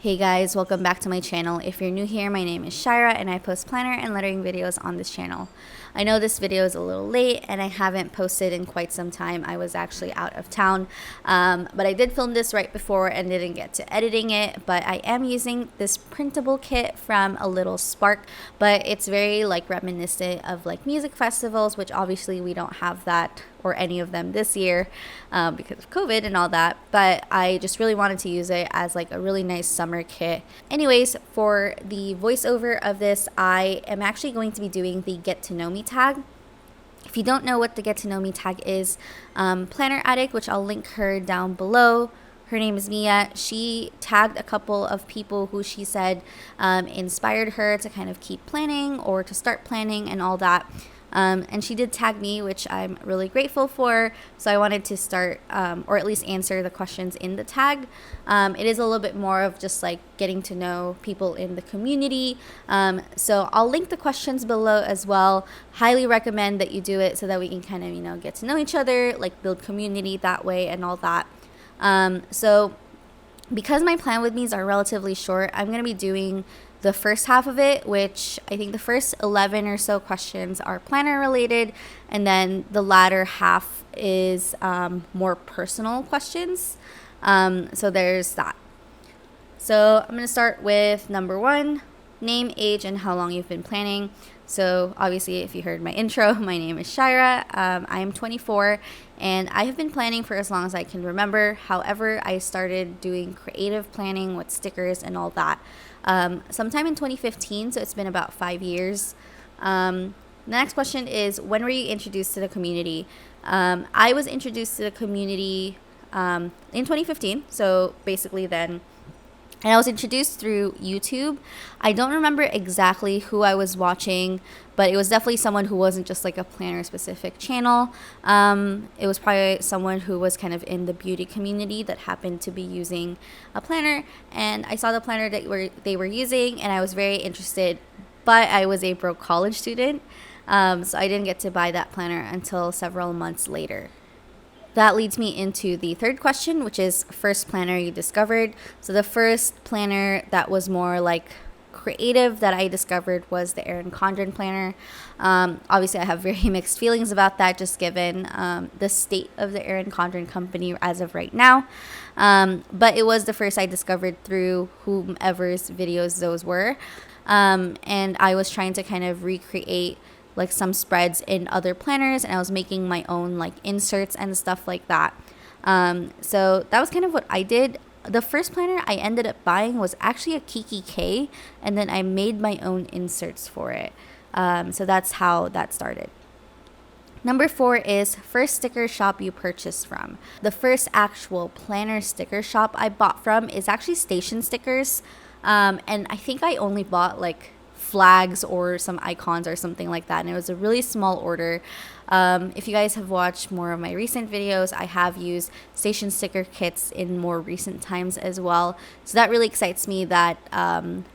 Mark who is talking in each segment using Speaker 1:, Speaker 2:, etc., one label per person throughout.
Speaker 1: Hey guys, welcome back to my channel. If you're new here, my name is Shaira and I post planner and lettering videos on this channel. I know this video is a little late and I haven't posted in quite some time. I was actually out of town, but I did film this right before and didn't get to editing it. But I am using this printable kit from A Little Spark, but it's very like reminiscent of like music festivals, which obviously we don't have that or any of them this year because of COVID and all that, but I just really wanted to use it as like a really nice summer kit. Anyways, for the voiceover of this, I am actually going to be doing the Get to Know Me tag. If you don't know what the Get to Know Me tag is, Planner Addict, which I'll link her down below, her name is Mia. She tagged a couple of people who she said inspired her to kind of keep planning or to start planning and all that. And she did tag me, which I'm really grateful for. So I wanted to start, or at least answer the questions in the tag. It is a little bit more of just like getting to know people in the community. So I'll link the questions below as well. Highly recommend that you do it so that we can kind of, get to know each other, like build community that way and all that. So because my plan with me's are relatively short, I'm going to be doing the first half of it, which I think the first 11 or so questions are planner related, and then the latter half is more personal questions. So there's that. So I'm going to start with number 1, name, age, and how long you've been planning. So obviously, if you heard my intro, my name is Shaira. I am 24 and I have been planning for as long as I can remember. However, I started doing creative planning with stickers and all that sometime in 2015, so it's been about 5 years. The next question is, when were you introduced to the community? I was introduced to the community in 2015, so basically then. And I was introduced through YouTube. I don't remember exactly who I was watching, but it was definitely someone who wasn't just like a planner specific channel. It was probably someone who was kind of in the beauty community that happened to be using a planner. And I saw the planner that they were using and I was very interested, but I was a broke college student. So I didn't get to buy that planner until several months later. That leads me into the third question, which is first planner you discovered. So the first planner that was more like creative that I discovered was the Erin Condren planner. Obviously, I have very mixed feelings about that, just given the state of the Erin Condren company as of right now. But it was the first I discovered through whomever's videos those were. And I was trying to kind of recreate like some spreads in other planners, and I was making my own like inserts and stuff like that. So that was kind of what I did. The first planner I ended up buying was actually a Kiki K, and then I made my own inserts for it. So that's how that started. Number 4 is first sticker shop you purchased from. The first actual planner sticker shop I bought from is actually Station Stickers. And I think I only bought like flags or some icons or something like that, and it was a really small order. If you guys have watched more of my recent videos, I have used Station sticker kits in more recent times as well, so that really excites me that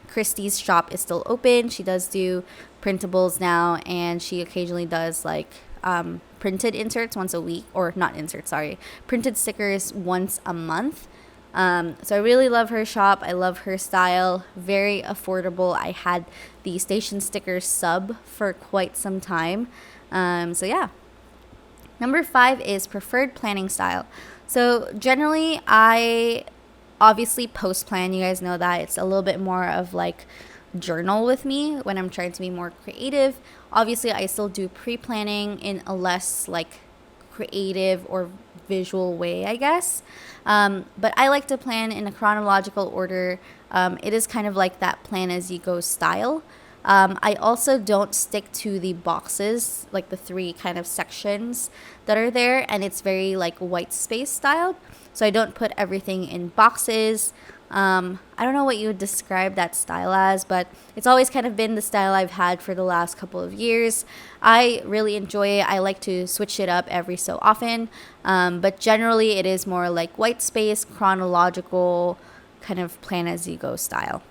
Speaker 1: Christy's shop is still open. She does do printables now, and she occasionally does like printed inserts once a week, or not inserts, sorry, printed stickers once a month. So I really love her shop. I love her style. Very affordable. I had the Station Sticker sub for quite some time. So yeah. Number 5 is preferred planning style. So generally, I obviously post plan. You guys know that. It's a little bit more of like journal with me when I'm trying to be more creative. Obviously, I still do pre-planning in a less like creative or visual way, I guess. But I like to plan in a chronological order. It is kind of like that plan as you go style. I also don't stick to the boxes, like the 3 kind of sections that are there, and it's very like white space style. So I don't put everything in boxes. I don't know what you would describe that style as, but it's always kind of been the style I've had for the last couple of years. I really enjoy it. I like to switch it up every so often, but generally it is more like white space, chronological, kind of plan as you go style.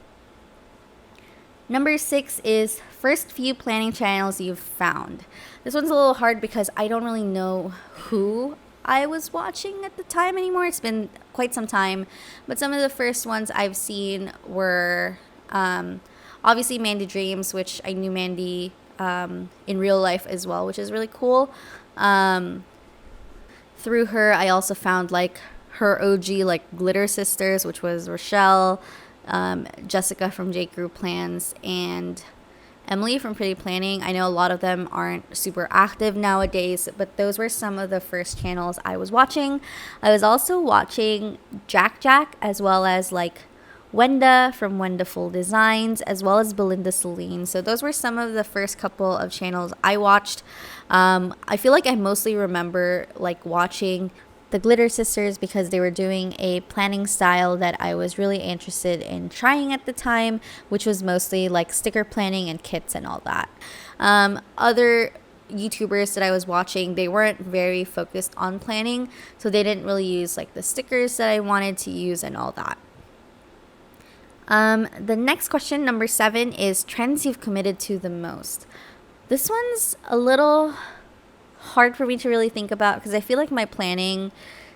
Speaker 1: Number 6 is first few planning channels you've found. This one's a little hard because I don't really know who I was watching at the time anymore. It's been quite some time. But some of the first ones I've seen were obviously Mandy Dreams, which I knew Mandy in real life as well, which is really cool. Through her, I also found like her OG like glitter sisters, which was Rochelle, Jessica from J. Crew Plans, and Emily from Pretty Planning. I know a lot of them aren't super active nowadays, but those were some of the first channels I was watching. I was also watching Jack, as well as like Wenda from Wendaful Designs, as well as Belinda Celine. So those were some of the first couple of channels I watched. I feel like I mostly remember like watching the Glitter Sisters because they were doing a planning style that I was really interested in trying at the time, which was mostly like sticker planning and kits and all that. Other YouTubers that I was watching, they weren't very focused on planning, so they didn't really use like the stickers that I wanted to use and all that. The next question, number 7, is trends you've committed to the most. This one's a little hard for me to really think about because I feel like my planning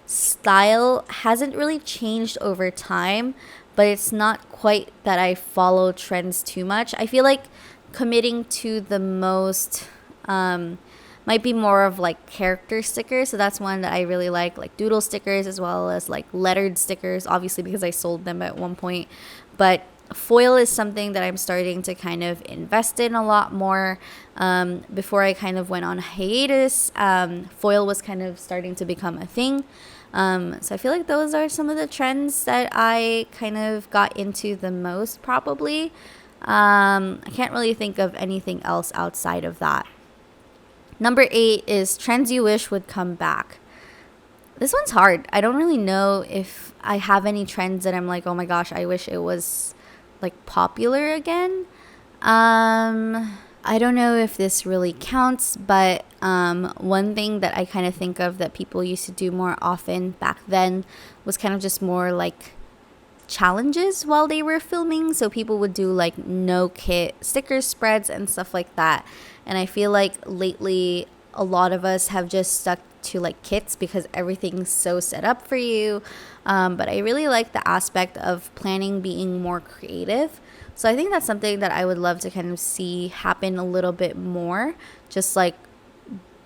Speaker 1: style hasn't really changed over time, but it's not quite that I follow trends too much. I feel like committing to the most might be more of like character stickers. So that's one that I really like doodle stickers, as well as like lettered stickers, obviously because I sold them at one point. But foil is something that I'm starting to kind of invest in a lot more. Before I kind of went on hiatus, foil was kind of starting to become a thing. So I feel like those are some of the trends that I kind of got into the most, probably. I can't really think of anything else outside of that. Number 8 is trends you wish would come back. This one's hard. I don't really know if I have any trends that I'm like, oh my gosh, I wish it was like popular again. I don't know if this really counts, but one thing that I kind of think of that people used to do more often back then was kind of just more like challenges while they were filming. So people would do like no kit sticker spreads and stuff like that. And I feel like lately a lot of us have just stuck to like kits because everything's so set up for you. But I really like the aspect of planning being more creative. So I think that's something that I would love to kind of see happen a little bit more. Just like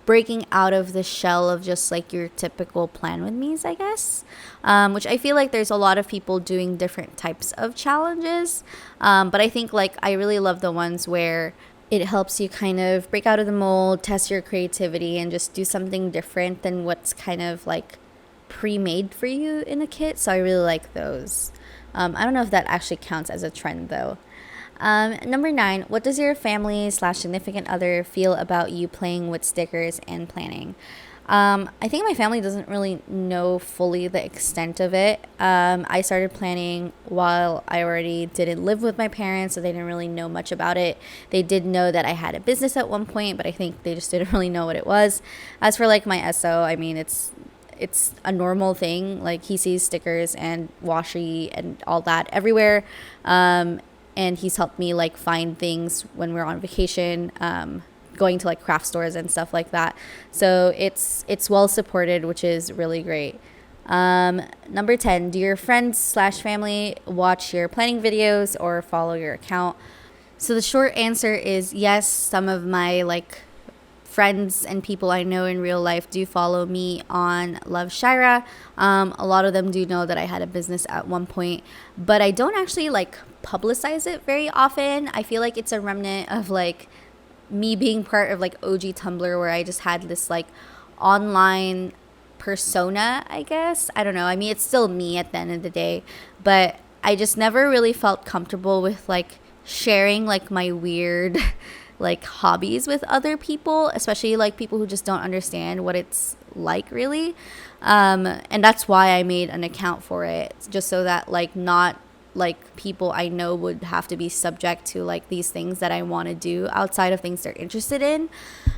Speaker 1: breaking out of the shell of just like your typical plan with me's, I guess. Which I feel like there's a lot of people doing different types of challenges. But I think like I really love the ones where it helps you kind of break out of the mold, test your creativity, and just do something different than what's kind of like pre-made for you in a kit. So I really like those. I don't know if that actually counts as a trend though. Number 9, what does your family/significant other feel about you playing with stickers and planning? I think my family doesn't really know fully the extent of it. I started planning while I already didn't live with my parents, so they didn't really know much about it. They did know that I had a business at one point, but I think they just didn't really know what it was. As for like my SO, I mean, it's a normal thing. Like he sees stickers and washi and all that everywhere. And he's helped me like find things when we're on vacation, going to like craft stores and stuff like that. So it's well supported, which is really great. Number 10, do your friends/family watch your planning videos or follow your account? So the short answer is yes. Some of my like friends and people I know in real life do follow me on Love Shaira. A lot of them do know that I had a business at one point, but I don't actually like publicize it very often. I feel like it's a remnant of like me being part of like OG Tumblr, where I just had this like online persona, I guess. I don't know. I mean, it's still me at the end of the day, but I just never really felt comfortable with like sharing like my weird like hobbies with other people, especially like people who just don't understand what it's like really. And that's why I made an account for it, just so that like not like people I know would have to be subject to like these things that I want to do outside of things they're interested in.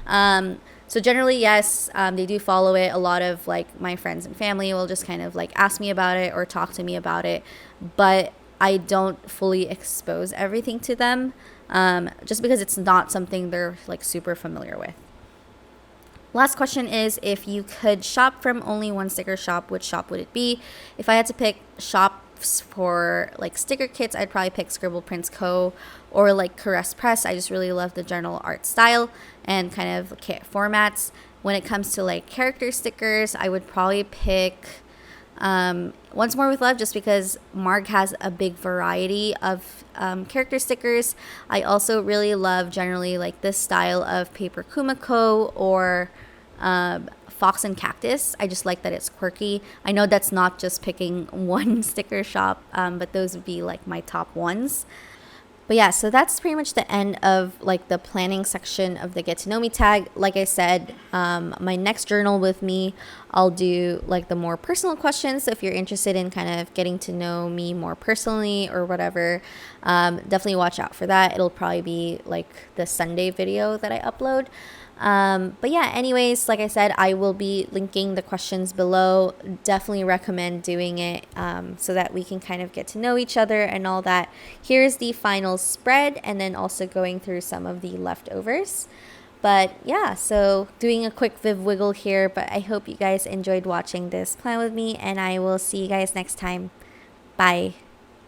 Speaker 1: So generally, yes, they do follow it. A lot of like my friends and family will just kind of like ask me about it or talk to me about it, but I don't fully expose everything to them, just because it's not something they're like super familiar with. Last question is, if you could shop from only one sticker shop, which shop would it be? If I had to pick shops for like sticker kits, I'd probably pick Scribble Prints Co. or like Caress Press. I just really love the journal art style and kind of kit formats. When it comes to like character stickers, I would probably pick Once More with Love, just because Marg has a big variety of character stickers. I also really love generally like this style of paper Kuma Co. or Fox and Cactus. I just like that it's quirky. I know that's not just picking one sticker shop, but those would be like my top ones. But yeah, so that's pretty much the end of like the planning section of the Get to Know Me tag. Like I said, my next journal with me, I'll do like the more personal questions. So if you're interested in kind of getting to know me more personally or whatever, definitely watch out for that. It'll probably be like the Sunday video that I upload. But yeah, anyways, like I said, I will be linking the questions below. Definitely recommend doing it so that we can kind of get to know each other and all that. Here's the final spread, and then also going through some of the leftovers. But yeah, so doing a quick Viv wiggle here, but I hope you guys enjoyed watching this plan with me, and I will see you guys next time. Bye.